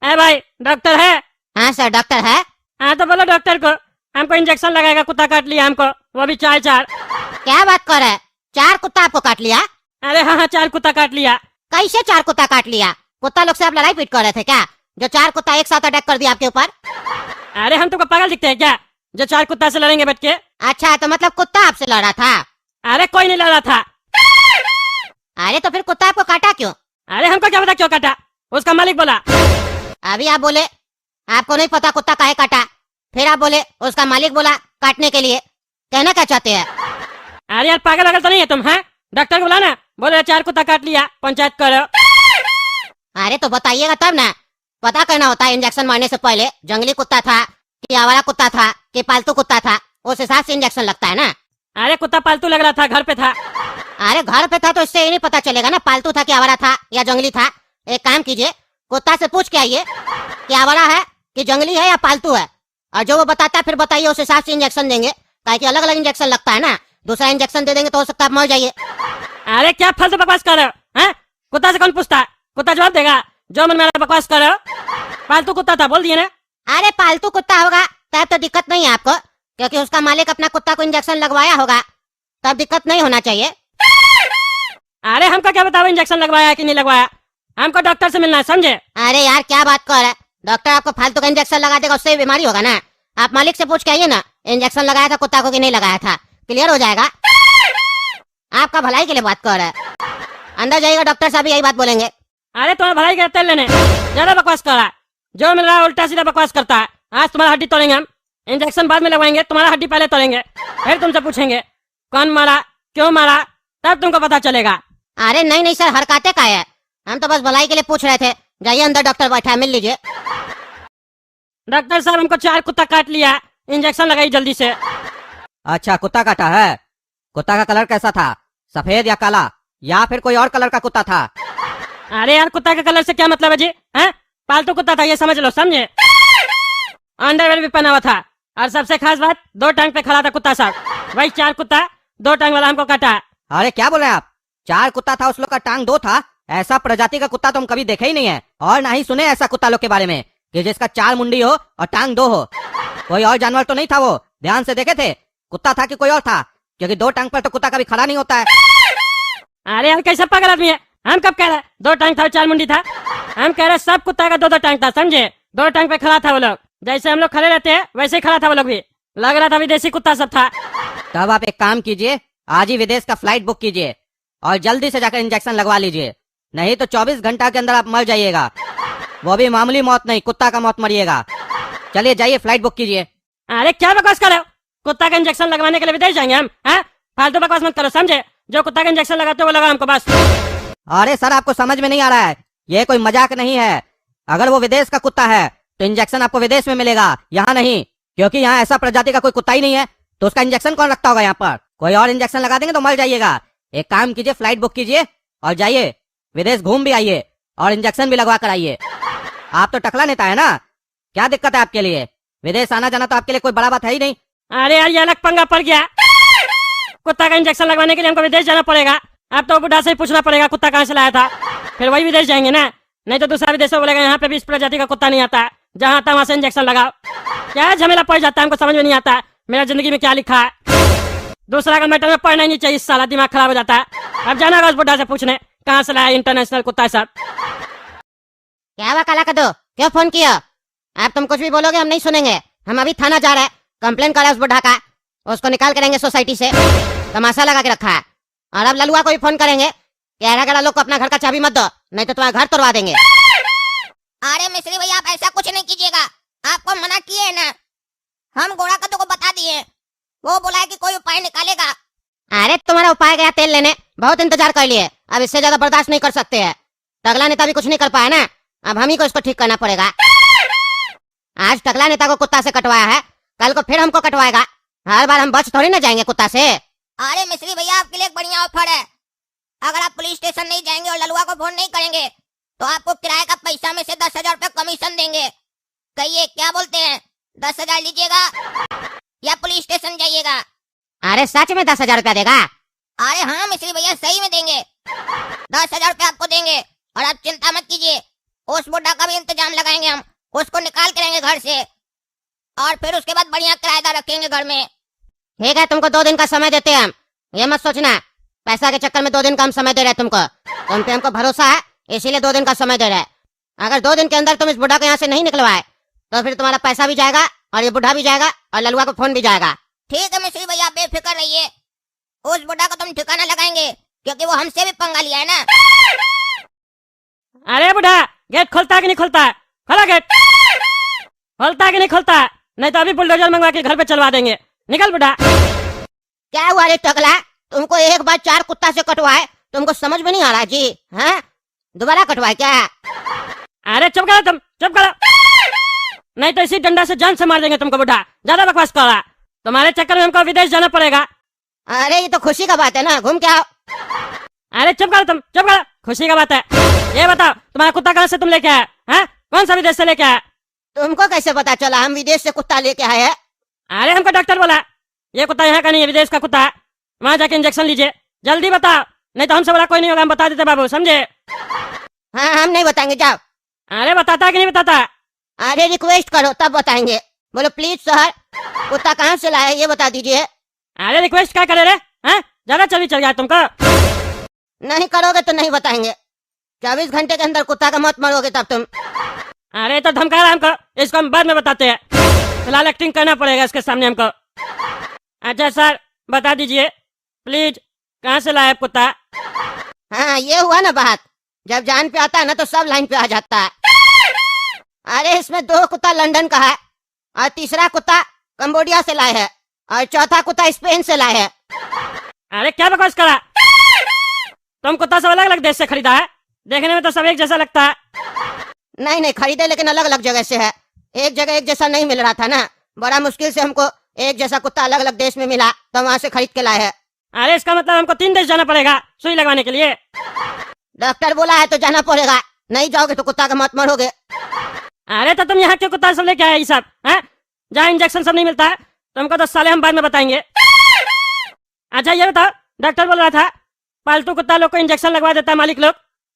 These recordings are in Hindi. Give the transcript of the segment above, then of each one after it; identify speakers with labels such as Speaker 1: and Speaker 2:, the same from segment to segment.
Speaker 1: है भाई, डॉक्टर है?
Speaker 2: हाँ सर डॉक्टर है।
Speaker 1: हाँ तो बोलो डॉक्टर को, हमको इंजेक्शन लगाएगा, कुत्ता काट लिया हमको, वो भी चार चार।
Speaker 2: क्या बात कर रहे? 4 कुत्ता आपको काट लिया?
Speaker 1: अरे हाँ हाँ, 4 कुत्ता काट लिया।
Speaker 2: कैसे 4 कुत्ता काट लिया? कुत्ता लोग से आप लड़ाई पीट कर रहे थे क्या, जो 4 कुत्ता एक साथ अटैक कर दिया आपके ऊपर?
Speaker 1: अरे हम तुमको पागल दिखते हैं क्या, जो 4 कुत्ता से लड़ेंगे बैठ के?
Speaker 2: अच्छा तो मतलब कुत्ता आपसे लड़ा था?
Speaker 1: अरे कोई नहीं लड़ा था।
Speaker 2: अरे तो फिर कुत्ता आपको काटा क्यों?
Speaker 1: अरे हमको क्या पता क्यों काटा, उसका मालिक बोला।
Speaker 2: अभी आप बोले आपको नहीं पता कुत्ता काहे काटा, फिर आप बोले उसका मालिक बोला काटने के लिए। कहना क्या चाहते हैं?
Speaker 1: अरे यार पागल वागल तो नहीं है तुम? हैं, डॉक्टर को बोला ना, बोले 4 कुत्ता काट लिया, पंचायत करो।
Speaker 2: अरे तो बताइएगा तब ना, पता करना होता है इंजेक्शन मारने से पहले, जंगली कुत्ता था कि आवारा कुत्ता था कि पालतू कुत्ता था, उस हिसाब से इंजेक्शन लगता है ना।
Speaker 1: अरे कुत्ता पालतू लग रहा था, घर पे था।
Speaker 2: अरे घर पे था तो इससे ये नहीं पता चलेगा ना पालतू था कि आवारा था या जंगली था। एक काम कीजिए, कुत्ता से पूछ के आइए कि आवारा है कि जंगली है या पालतू है, और जो वो बताता है फिर बताइए, उस हिसाब से इंजेक्शन देंगे। ताकि अलग अलग इंजेक्शन लगता है ना, दूसरा इंजेक्शन दे देंगे तो हो सकता है आप मर जाइए।
Speaker 1: अरे क्या फालतू बकवास कर रहे हो? हैं, कुत्ता से कौन पूछता है, कुत्ता जवाब देगा। जो मन में बकवास कर रहे हो, पालतू कुत्ता था बोल दिए ना।
Speaker 2: अरे पालतू कुत्ता होगा तब तो दिक्कत नहीं है आपको, क्योंकि उसका मालिक अपना कुत्ता को इंजेक्शन लगवाया होगा, तब दिक्कत नहीं होना चाहिए।
Speaker 1: अरे हमको क्या बताओ इंजेक्शन लगवाया कि नहीं लगवाया, हमको डॉक्टर से मिलना है, समझे?
Speaker 2: अरे यार क्या बात कर रहे, डॉक्टर आपको फालतू का इंजेक्शन लगा देगा, उससे बीमारी होगा ना। आप मालिक से पूछ के आइए ना, इंजेक्शन लगाया था कुत्ता को कि नहीं लगाया था, क्लियर हो जाएगा। आपका भलाई के लिए बात कर रहे हैं। अंदर जाइएगा, डॉक्टर साहब यही बात बोलेंगे।
Speaker 1: अरे तुम्हारा भलाई का तेल लेने ज्यादा बकवास कर रहा है, जो मिल रहा है उल्टा सीधा बकवास करता है। आज तुम्हारा हड्डी तोड़ेंगे हम, इंजेक्शन बाद में लगवाएंगे, तुम्हारा हड्डी पहले तोड़ेंगे, फिर तुमसे पूछेंगे कौन मारा, क्यों मारा, तब तुमको पता चलेगा।
Speaker 2: अरे नहीं नहीं सर, हरकाते का है, हम तो बस भलाई के लिए पूछ रहे थे। जाइए अंदर, डॉक्टर बैठा है, मिल लीजिए।
Speaker 1: डॉक्टर साहब हमको 4 कुत्ता काट लिया, इंजेक्शन लगाई जल्दी से।
Speaker 3: अच्छा कुत्ता काटा है, कुत्ता का कलर कैसा था, सफेद या काला, या फिर कोई और कलर का कुत्ता था?
Speaker 1: अरे यार कुत्ता के कलर से क्या मतलब है जी? हैं, पालतू कुत्ता था ये समझ लो, समझे? अंडरवेयर भी पहना हुआ था, और सबसे खास बात 2 टांग पे खड़ा था कुत्ता साहब। वही 4 कुत्ता 2 टांग वाला हमको काटा।
Speaker 3: अरे क्या बोले आप, 4 कुत्ता था, उस लोग का टांग 2 था? ऐसा प्रजाति का कुत्ता तो हम कभी देखे ही नहीं है, और ना ही सुने ऐसा कुत्ता लोग के बारे में कि जिसका 4 मुंडी हो और टांग 2 हो। कोई और जानवर तो नहीं था वो, ध्यान से देखे थे, कुत्ता था कि कोई और था? क्योंकि 2 टांग पर तो कुत्ता कभी खड़ा नहीं होता है।
Speaker 1: अरे यार कैसा पागल आदमी है, हम कब कह रहे 2 टांग था 4 मुंडी था? हम कह रहे सब कुत्ता का 2-2 टांग था, समझे? 2 टांग पे खड़ा था वो लोग, जैसे हम लोग खड़े रहते हैं वैसे ही खड़ा था वो लोग भी, लग रहा था विदेशी कुत्ता सब था।
Speaker 3: तब आप एक काम कीजिए, आज ही विदेश का फ्लाइट बुक कीजिए और जल्दी से जाकर इंजेक्शन लगवा लीजिए, नहीं तो 24 घंटा के अंदर आप मर जाइएगा। वो भी मामूली मौत नहीं, कुत्ता का मौत मरिएगा। चलिए जाइए फ्लाइट बुक कीजिए।
Speaker 1: अरे क्या बकवास कर रहे हो, कुत्ता का इंजेक्शन लगवाने के लिए विदेश जाएंगे हम? हैं, फालतू बकवास मत करो, समझे? जो कुत्ता का इंजेक्शन लगाते हो वो लगा हमको बस।
Speaker 3: अरे सर आपको समझ में नहीं आ रहा है, ये कोई मजाक नहीं है। अगर वो विदेश का कुत्ता है तो इंजेक्शन आपको विदेश में मिलेगा, यहाँ नहीं, क्योंकि यहाँ ऐसा प्रजाति का कोई कुत्ता ही नहीं है, तो उसका इंजेक्शन कौन रखता होगा यहाँ पर? कोई और इंजेक्शन लगा देंगे तो मर जाइएगा। एक काम कीजिए, फ्लाइट बुक कीजिए और जाइए विदेश घूम भी आइए और इंजेक्शन भी लगवा कर आइए। आप तो टकला नेता है ना, क्या दिक्कत है आपके लिए? विदेश आना जाना तो आपके लिए कोई बड़ा बात है ही नहीं।
Speaker 1: अरे यार ये अलग पंगा पड़ गया, कुत्ता का इंजेक्शन लगवाने के लिए हमको विदेश जाना पड़ेगा। अब तो बुढ़ा से ही पूछना पड़ेगा कुत्ता कहाँ से लाया था, फिर वही विदेश जाएंगे ना, नहीं तो दूसरा विदेश बोलेगा यहाँ पे भी इस प्रजाति का कुत्ता नहीं आता है, जहाँ आता वहाँ से इंजेक्शन लगाओ। क्या झमेला पड़ जाता है, हमको समझ में नहीं आता है मेरा जिंदगी में क्या लिखा है। दूसरा का मैटर में पढ़ना ही नहीं चाहिए, साला दिमाग खराब हो जाता है। अब जाना होगा उस बुढ़ा से पूछने कहाँ से लाया इंटरनेशनल कुत्ता सब।
Speaker 2: क्या हुआ काला कद्दू, क्यों फोन किया? आप तुम कुछ भी बोलोगे हम नहीं सुनेंगे, हम अभी थाना जा रहे हैं, कंप्लेन कर रहे हैं उस बुढ़ा का, उसको निकाल करेंगे सोसाइटी से, तमाशा लगा के रखा है। और अब ललुआ को भी फोन करेंगे कि अरे लोग को अपना घर का चाबी मत दो, नहीं तो तुम्हारा घर तोड़वा देंगे।
Speaker 4: अरे मिस्त्री भैया आप ऐसा कुछ नहीं कीजिएगा, आपको मना किए है ना, हम गोरा कद्दू को बता दिए, वो बोला है कि कोई उपाय निकालेगा।
Speaker 2: अरे तुम्हारा उपाय गया तेल लेने, बहुत इंतजार कर लिए, अब इससे ज्यादा बर्दाश्त नहीं कर सकते हैं। टकला नेता भी कुछ नहीं कर पाया ना, अब हम ही को इसको ठीक करना पड़ेगा। आज टकला नेता को कुत्ता से कटवाया है, कल को फिर हमको कटवाएगा, हर बार हम बच थोड़ी ना जाएंगे कुत्ता से।
Speaker 4: अरे मिस्त्री भैया आपके लिए एक बढ़िया ऑफर है, अगर आप पुलिस स्टेशन नहीं जाएंगे और ललुआ को फोन नहीं करेंगे तो आपको किराए का पैसा में से 10,000 रुपए कमीशन देंगे। कहिए क्या बोलते हैं, 10,000 लीजिएगा या पुलिस स्टेशन जाइएगा?
Speaker 2: अरे सच में 10,000 रुपया देगा?
Speaker 4: अरे हाँ मिस्त्री भैया सही में देंगे, 10,000 रुपए आपको देंगे और आप चिंता मत कीजिए, उस बुढ़ा का भी इंतजाम लगाएंगे हम, उसको निकाल के रहेंगे घर से, और फिर उसके बाद बढ़िया किराएदार रखेंगे घर में।
Speaker 2: ठीक है, तुमको 2 दिन का समय देते हैं हम। ये मत सोचना पैसा के चक्कर में 2 दिन का हम समय दे रहे हैं तुमको। तुम पे हमको भरोसा है, इसीलिए 2 दिन का समय दे रहे हैं। अगर 2 दिन के अंदर तुम इस बुढ़ा को यहाँ से नहीं निकलवाए तो फिर तुम्हारा पैसा भी जाएगा और ये बुढ़ा भी जाएगा और ललुआ को फोन भी जाएगा।
Speaker 4: ठीक है मिश्री भैया, बेफिक्र रहिए, उस बुढ़ा को तुम ठिकाना लगाएंगे, क्योंकि वो हमसे भी पंगा लिया है ना।
Speaker 1: अरे बुढ़ा, गेट खोलता है कि नहीं खोलता है? खोला गेट, खोलता है कि नहीं खोलता है? नहीं तो अभी बुलडोजर मंगवा के घर पे चलवा देंगे। निकल बुढ़ा।
Speaker 2: क्या हुआ रे टकला, तुमको एक बार 4 कुत्ता से कटवाए, तुमको समझ में नहीं आ रहा जी? हैं, दोबारा कटवाए क्या?
Speaker 1: अरे चुप करो तुम, चुप करो, नहीं तो इसी डंडा से जान से मार देंगे तुमको। बुढ़ा ज्यादा बकवास कर रहा, तुम्हारे चक्कर में हमको विदेश जाना पड़ेगा।
Speaker 2: अरे ये तो खुशी का बात है ना, घूम के आओ।
Speaker 1: अरे चुप करो तुम, चुप करो, खुशी का बात है। ये बताओ तुम्हारा कुत्ता कहाँ से तुम लेके आए हैं? कौन सा विदेश से लेके आए?
Speaker 2: तुमको कैसे पता चला हम विदेश से कुत्ता लेके आए हैं?
Speaker 1: अरे हमको डॉक्टर बोला ये कुत्ता यहाँ का नहीं है, विदेश का कुत्ता है, वहाँ जाके इंजेक्शन लीजिए, जल्दी बताओ, नहीं तो हमसे बड़ा कोई नहीं होगा, हम बता देते बाबू, समझे?
Speaker 2: हाँ, हम नहीं बताएंगे, जाओ।
Speaker 1: अरे बताता है कि नहीं बताता?
Speaker 2: अरे रिक्वेस्ट करो तब बताएंगे। बोलो प्लीज सर, कुत्ता कहाँ से लाए ये बता दीजिए।
Speaker 1: अरे रिक्वेस्ट क्या करे रे? हैं, ज्यादा चल गया तुमको।
Speaker 2: नहीं करोगे तो नहीं बताएंगे। 24 घंटे के अंदर कुत्ता का मौत मरोगे तब तुम।
Speaker 1: अरे तो धमका रहा हमको, इसको हम बाद में बताते हैं, फिलहाल एक्टिंग करना पड़ेगा इसके सामने हमको। अच्छा सर बता दीजिए प्लीज, कहाँ से लाया कुत्ता?
Speaker 2: हाँ ये हुआ ना बात, जब जान पे आता है ना तो सब लाइन पे आ जाता है। अरे इसमें 2 कुत्ता लंदन का है और तीसरा कुत्ता कंबोडिया से लाए है और चौथा कुत्ता स्पेन से लाए है।
Speaker 1: अरे क्या बकवास करा, तुम कुत्ता सब अलग अलग देश से खरीदा है? देखने में तो सब एक जैसा लगता है।
Speaker 2: नहीं नहीं खरीदे, लेकिन अलग अलग जगह से है। एक जगह एक जैसा नहीं मिल रहा था ना, बड़ा मुश्किल से हमको एक जैसा कुत्ता अलग अलग देश में मिला तो वहाँ से खरीद के लाए हैं।
Speaker 1: अरे इसका मतलब हमको 3 देश जाना पड़ेगा सुई लगवाने के लिए।
Speaker 2: डॉक्टर बोला है तो जाना पड़ेगा, नहीं जाओगे तो कुत्ता का मौत मरोगे।
Speaker 1: अरे तो तुम यहाँ क्यों कुत्ता सब लेके आए ये सब? हैं, जहाँ इंजेक्शन सब नहीं मिलता है तुमको तो साले हम बाद में बताएंगे। अच्छा ये बताओ, डॉक्टर बोल रहा था पालतू कुत्ता लोग को इंजेक्शन लगवा देता है मालिक लोग,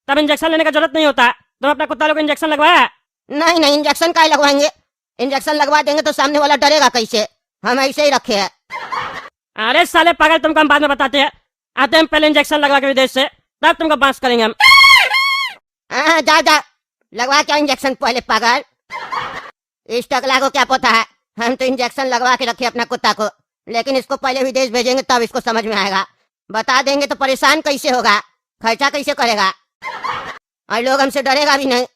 Speaker 1: तब इंजेक्शन लेने का जरूरत नहीं होता। तुम अपना कुत्ता लोग को इंजेक्शन लगवाया?
Speaker 2: नहीं नहीं इंजेक्शन का लगवाएंगे, इंजेक्शन लगवा देंगे तो सामने वाला डरेगा कैसे, हम ऐसे ही रखे हैं।
Speaker 1: अरे साले पागल, तुमको हम बाद में बताते हैं, आते हैं पहले इंजेक्शन लगवा के विदेश से, तब तुमको बांस करेंगे हम।
Speaker 2: हाँ जा जा लगवा क्या इंजेक्शन पहले पागल। इस टकला को क्या पता है, हम तो इंजेक्शन लगवा के रखे अपना कुत्ता को, लेकिन इसको पहले विदेश भेजेंगे तब इसको समझ में आएगा। बता देंगे तो परेशान कैसे होगा, खर्चा कैसे करेगा, और लोग हमसे डरेगा भी नहीं।